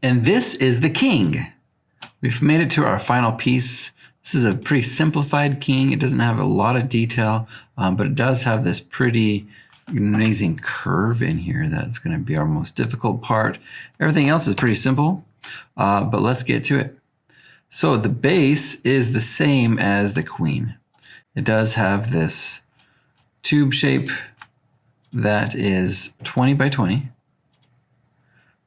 And this is the king. We've made it to our final piece. This is a pretty simplified king. It doesn't have a lot of detail, but it does have this pretty amazing curve in here. That's going to be our most difficult part. Everything else is pretty simple, but let's get to it. So the base is the same as the queen. It does have this tube shape that is 20 by 20.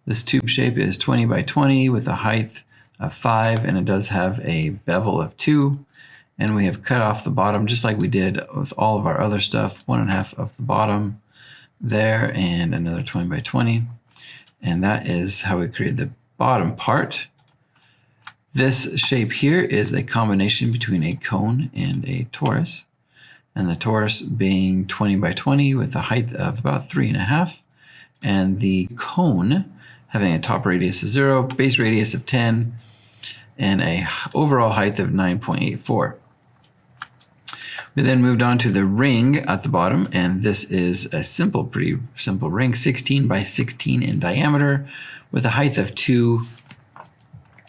This tube shape is 20 by 20 with a height of 5, and it does have a bevel of 2. And we have cut off the bottom just like we did with all of our other stuff, 1.5 of the bottom there and another 20 by 20. And that is how we created the bottom part. This shape here is a combination between a cone and a torus. And the torus being 20 by 20 with a height of about 3.5. And the cone having a top radius of 0, base radius of 10, and a overall height of 9.84. We then moved on to the ring at the bottom, and this is a pretty simple ring, 16 by 16 in diameter with a height of 2.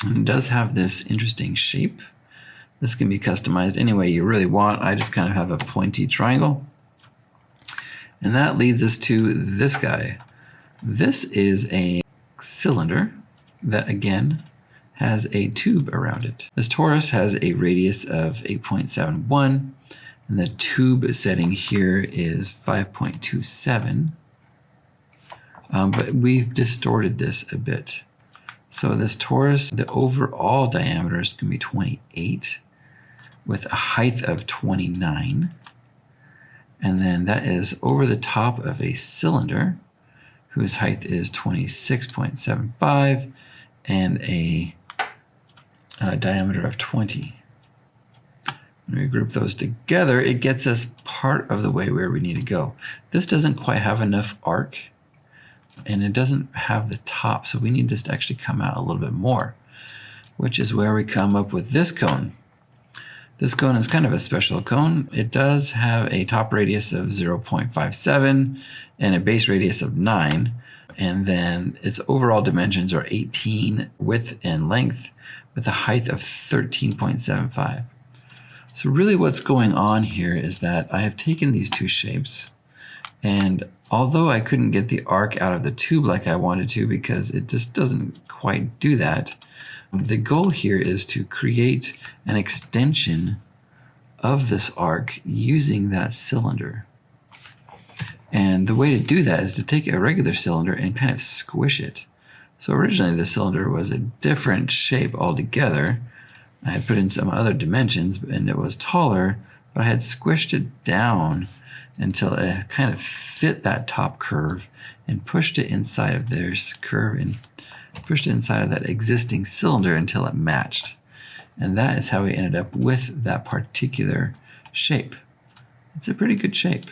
And it does have this interesting shape. This can be customized any way you really want. I just kind of have a pointy triangle. And that leads us to this guy. This is a cylinder that again has a tube around it. This torus has a radius of 8.71, and the tube setting here is 5.27. But we've distorted this a bit. So this torus, the overall diameter is going to be 28 with a height of 29. And then that is over the top of a cylinder whose height is 26.75 and a diameter of 20. When we group those together, it gets us part of the way where we need to go. This doesn't quite have enough arc, and it doesn't have the top, so we need this to actually come out a little bit more, which is where we come up with this cone. This cone is kind of a special cone. It does have a top radius of 0.57 and a base radius of 9, and then its overall dimensions are 18 width and length with a height of 13.75. So really what's going on here is that I have taken these two shapes, and although I couldn't get the arc out of the tube like I wanted to because it just doesn't quite do that, the goal here is to create an extension of this arc using that cylinder. And the way to do that is to take a regular cylinder and kind of squish it. So originally the cylinder was a different shape altogether. I had put in some other dimensions and it was taller, but I had squished it down until it kind of fit that top curve and pushed it inside of this curve and pushed it inside of that existing cylinder until it matched. And that is how we ended up with that particular shape. It's a pretty good shape.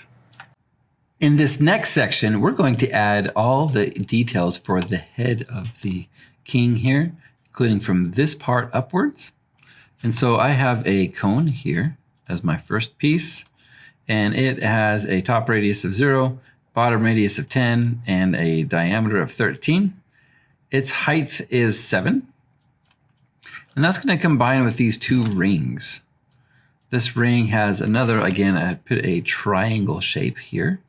In this next section, we're going to add all the details for the head of the king here, including from this part upwards. And so I have a cone here as my first piece, and it has a top radius of 0, bottom radius of 10, and a diameter of 13. Its height is 7. And that's going to combine with these two rings. This ring has another, again, I put a triangle shape here.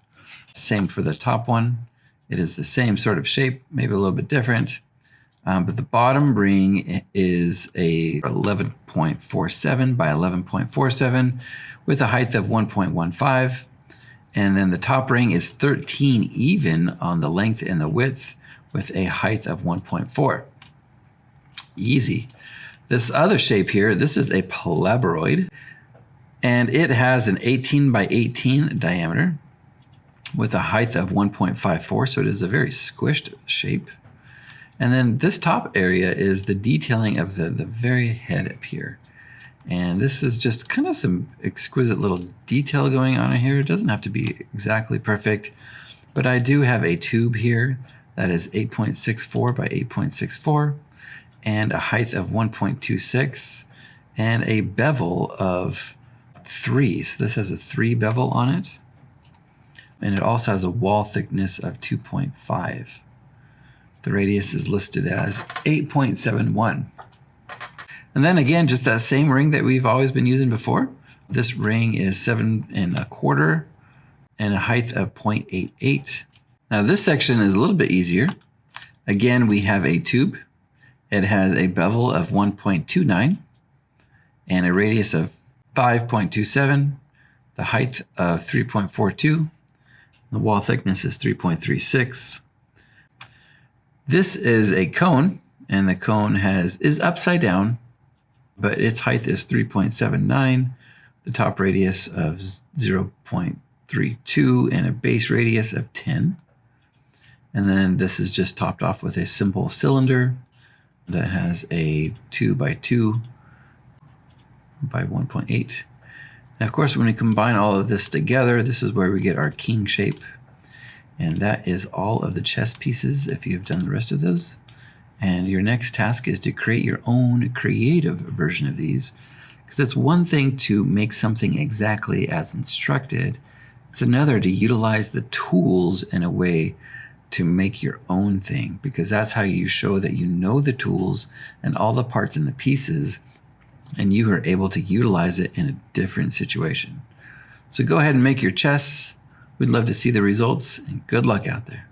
Same for the top one. It is the same sort of shape, maybe a little bit different. But the bottom ring is a 11.47 by 11.47 with a height of 1.15. And then the top ring is 13 even on the length and the width with a height of 1.4. Easy. This other shape here, this is a palabroid, and it has an 18 by 18 diameter with a height of 1.54, so it is a very squished shape. And then this top area is the detailing of the very head up here. And this is just kind of some exquisite little detail going on in here. It doesn't have to be exactly perfect, but I do have a tube here that is 8.64 by 8.64 and a height of 1.26 and a bevel of 3. So this has a 3 bevel on it. And it also has a wall thickness of 2.5. The radius is listed as 8.71. And then again, just that same ring that we've always been using before. This ring is 7.25 and a height of 0.88. Now this section is a little bit easier. Again, we have a tube. It has a bevel of 1.29 and a radius of 5.27, the height of 3.42, the wall thickness is 3.36. This is a cone, and the cone is upside down, but its height is 3.79, the top radius of 0.32, and a base radius of 10. And then this is just topped off with a simple cylinder that has a 2 by 2 by 1.8. Now, of course, when we combine all of this together, this is where we get our king shape. And that is all of the chess pieces if you've done the rest of those. And your next task is to create your own creative version of these. Because it's one thing to make something exactly as instructed. It's another to utilize the tools in a way to make your own thing. Because that's how you show that you know the tools and all the parts and the pieces, and you are able to utilize it in a different situation. So go ahead and make your chess. We'd love to see the results, and good luck out there.